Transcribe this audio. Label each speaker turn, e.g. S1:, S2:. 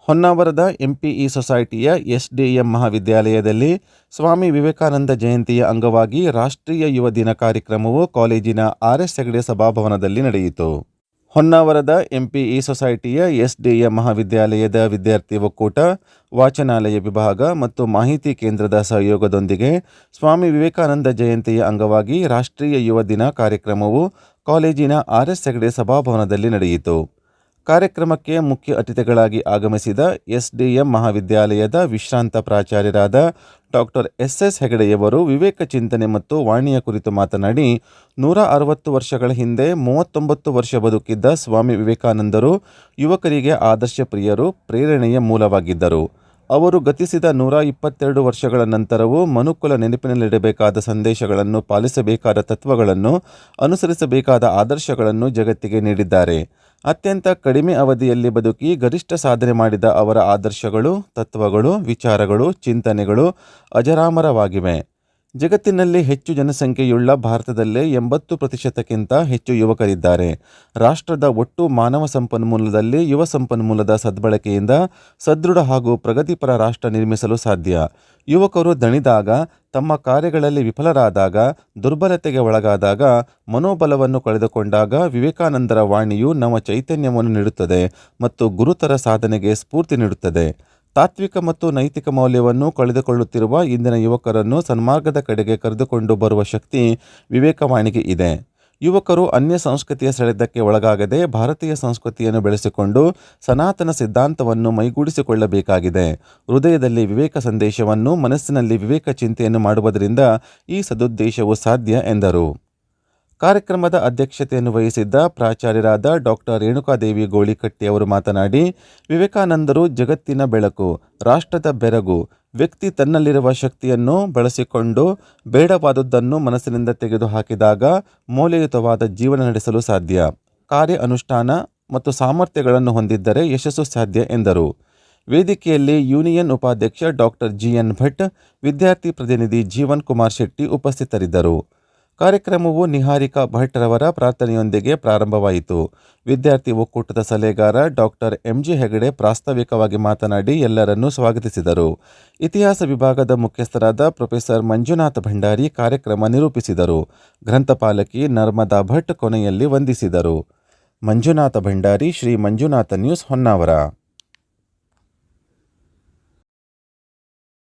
S1: ಹೊನ್ನಾವರದ ಎಂಪಿಇ ಸೊಸೈಟಿಯ SDM ಮಹಾವಿದ್ಯಾಲಯದಲ್ಲಿ Swami Vivekananda ಜಯಂತಿಯ ಅಂಗವಾಗಿ ರಾಷ್ಟ್ರೀಯ ಯುವ ದಿನ ಕಾರ್ಯಕ್ರಮವು ಕಾಲೇಜಿನ ಆರ್.ಎಸ್. ಹೆಗಡೆ ಸಭಾಭವನದಲ್ಲಿ ನಡೆಯಿತು. ಹೊನ್ನಾವರದ ಎಂಪಿಇ ಸೊಸೈಟಿಯ ಎಸ್ಡಿಎಂ ಮಹಾವಿದ್ಯಾಲಯದ ವಿದ್ಯಾರ್ಥಿ ಒಕ್ಕೂಟ, ವಾಚನಾಲಯ ವಿಭಾಗ ಮತ್ತು ಮಾಹಿತಿ ಕೇಂದ್ರದ ಸಹಯೋಗದೊಂದಿಗೆ ಸ್ವಾಮಿ ವಿವೇಕಾನಂದ ಜಯಂತಿಯ ಅಂಗವಾಗಿ ರಾಷ್ಟ್ರೀಯ ಯುವ ದಿನ ಕಾರ್ಯಕ್ರಮವು ಕಾಲೇಜಿನ ಆರ್.ಎಸ್. ಹೆಗಡೆ ಸಭಾಭವನದಲ್ಲಿ ನಡೆಯಿತು. ಕಾರ್ಯಕ್ರಮಕ್ಕೆ ಮುಖ್ಯ ಅತಿಥಿಗಳಾಗಿ ಆಗಮಿಸಿದ ಎಸ್ಡಿಎಂ ಮಹಾವಿದ್ಯಾಲಯದ ವಿಶ್ರಾಂತ ಪ್ರಾಚಾರ್ಯರಾದ ಡಾಕ್ಟರ್ ಎಸ್.ಎಸ್. ಹೆಗಡೆಯವರು ವಿವೇಕ ಚಿಂತನೆ ಮತ್ತು ವಾಣಿಯ ಕುರಿತು ಮಾತನಾಡಿ, 160 ವರ್ಷಗಳ ಹಿಂದೆ 39 ವರ್ಷ ಬದುಕಿದ್ದ ಸ್ವಾಮಿ ವಿವೇಕಾನಂದರು ಯುವಕರಿಗೆ ಆದರ್ಶ ಪ್ರಿಯರು, ಪ್ರೇರಣೆಯ ಮೂಲವಾಗಿದ್ದರು. ಅವರು ಗತಿಸಿದ 122 ವರ್ಷಗಳ ನಂತರವೂ ಮನುಕುಲ ನೆನಪಿನಲ್ಲಿಡಬೇಕಾದ ಸಂದೇಶಗಳನ್ನು, ಪಾಲಿಸಬೇಕಾದ ತತ್ವಗಳನ್ನು, ಅನುಸರಿಸಬೇಕಾದ ಆದರ್ಶಗಳನ್ನು ಜಗತ್ತಿಗೆ ನೀಡಿದ್ದಾರೆ. ಅತ್ಯಂತ ಕಡಿಮೆ ಅವಧಿಯಲ್ಲಿ ಬದುಕಿ ಗರಿಷ್ಠ ಸಾಧನೆ ಮಾಡಿದ ಅವರ ಆದರ್ಶಗಳು, ತತ್ವಗಳು, ವಿಚಾರಗಳು, ಚಿಂತನೆಗಳು ಅಜರಾಮರವಾಗಿವೆ. ಜಗತ್ತಿನಲ್ಲಿ ಹೆಚ್ಚು ಜನಸಂಖ್ಯೆಯುಳ್ಳ ಭಾರತದಲ್ಲೇ 80% ಹೆಚ್ಚು ಯುವಕರಿದ್ದಾರೆ. ರಾಷ್ಟ್ರದ ಒಟ್ಟು ಮಾನವ ಸಂಪನ್ಮೂಲದಲ್ಲಿ ಯುವ ಸಂಪನ್ಮೂಲದ ಸದ್ಬಳಕೆಯಿಂದ ಸದೃಢ ಹಾಗೂ ಪ್ರಗತಿಪರ ರಾಷ್ಟ್ರ ನಿರ್ಮಿಸಲು ಸಾಧ್ಯ. ಯುವಕರು ದಣಿದಾಗ, ತಮ್ಮ ಕಾರ್ಯಗಳಲ್ಲಿ ವಿಫಲರಾದಾಗ, ದುರ್ಬಲತೆಗೆ ಒಳಗಾದಾಗ, ಮನೋಬಲವನ್ನು ಕಳೆದುಕೊಂಡಾಗ ವಿವೇಕಾನಂದರ ವಾಣಿಯು ನವ ಚೈತನ್ಯವನ್ನು ನೀಡುತ್ತದೆ ಮತ್ತು ಗುರುತರ ಸಾಧನೆಗೆ ಸ್ಫೂರ್ತಿ ನೀಡುತ್ತದೆ. ತಾತ್ವಿಕ ಮತ್ತು ನೈತಿಕ ಮೌಲ್ಯವನ್ನು ಕಳೆದುಕೊಳ್ಳುತ್ತಿರುವ ಇಂದಿನ ಯುವಕರನ್ನು ಸನ್ಮಾರ್ಗದ ಕಡೆಗೆ ಕರೆದುಕೊಂಡು ಬರುವ ಶಕ್ತಿ ವಿವೇಕವಾಣಿಗೆ ಇದೆ. ಯುವಕರು ಅನ್ಯ ಸಂಸ್ಕೃತಿಯ ಸೆಳೆತಕ್ಕೆ ಒಳಗಾಗದೆ ಭಾರತೀಯ ಸಂಸ್ಕೃತಿಯನ್ನು ಬೆಳೆಸಿಕೊಂಡು ಸನಾತನ ಸಿದ್ಧಾಂತವನ್ನು ಮೈಗೂಡಿಸಿಕೊಳ್ಳಬೇಕಾಗಿದೆ. ಹೃದಯದಲ್ಲಿ ವಿವೇಕ ಸಂದೇಶವನ್ನು, ಮನಸ್ಸಿನಲ್ಲಿ ವಿವೇಕ ಚಿಂತೆಯನ್ನು ಮಾಡುವುದರಿಂದ ಈ ಸದುದ್ದೇಶವು ಸಾಧ್ಯ ಎಂದರು. ಕಾರ್ಯಕ್ರಮದ ಅಧ್ಯಕ್ಷತೆಯನ್ನು ವಹಿಸಿದ್ದ ಪ್ರಾಚಾರ್ಯರಾದ ಡಾಕ್ಟರ್ ರೇಣುಕಾದೇವಿ ಗೋಳಿಕಟ್ಟಿ ಅವರು ಮಾತನಾಡಿ, ವಿವೇಕಾನಂದರು ಜಗತ್ತಿನ ಬೆಳಕು, ರಾಷ್ಟ್ರದ ಬೆರಗು. ವ್ಯಕ್ತಿ ತನ್ನಲ್ಲಿರುವ ಶಕ್ತಿಯನ್ನು ಬಳಸಿಕೊಂಡು ಬೇಡವಾದುದನ್ನು ಮನಸ್ಸಿನಿಂದ ತೆಗೆದುಹಾಕಿದಾಗ ಮೌಲ್ಯಯುತವಾದ ಜೀವನ ನಡೆಸಲು ಸಾಧ್ಯ. ಕಾರ್ಯ ಅನುಷ್ಠಾನ ಮತ್ತು ಸಾಮರ್ಥ್ಯಗಳನ್ನು ಹೊಂದಿದ್ದರೆ ಯಶಸ್ಸು ಸಾಧ್ಯ ಎಂದರು. ವೇದಿಕೆಯಲ್ಲಿ ಯೂನಿಯನ್ ಉಪಾಧ್ಯಕ್ಷ ಡಾಕ್ಟರ್ ಜಿ.ಎನ್. ಭಟ್, ವಿದ್ಯಾರ್ಥಿ ಪ್ರತಿನಿಧಿ ಜೀವನ್ ಕುಮಾರ್ ಶೆಟ್ಟಿ ಉಪಸ್ಥಿತರಿದ್ದರು. ಕಾರ್ಯಕ್ರಮವು ನಿಹಾರಿಕಾ ಭಟ್ ರವರ ಪ್ರಾರ್ಥನೆಯೊಂದಿಗೆ ಪ್ರಾರಂಭವಾಯಿತು. ವಿದ್ಯಾರ್ಥಿ ಒಕ್ಕೂಟದ ಸಲಹೆಗಾರ ಡಾಕ್ಟರ್ ಎಂ.ಜಿ. ಹೆಗಡೆ ಪ್ರಾಸ್ತಾವಿಕವಾಗಿ ಮಾತನಾಡಿ ಎಲ್ಲರನ್ನೂ ಸ್ವಾಗತಿಸಿದರು. ಇತಿಹಾಸ ವಿಭಾಗದ ಮುಖ್ಯಸ್ಥರಾದ ಪ್ರೊಫೆಸರ್ ಮಂಜುನಾಥ ಭಂಡಾರಿ ಕಾರ್ಯಕ್ರಮ ನಿರೂಪಿಸಿದರು. ಗ್ರಂಥಪಾಲಕಿ ನರ್ಮದಾ ಭಟ್ ಕೊನೆಯಲ್ಲಿ ವಂದಿಸಿದರು. ಮಂಜುನಾಥ ಭಂಡಾರಿ, ಶ್ರೀ ಮಂಜುನಾಥ ನ್ಯೂಸ್, ಹೊನ್ನಾವರ.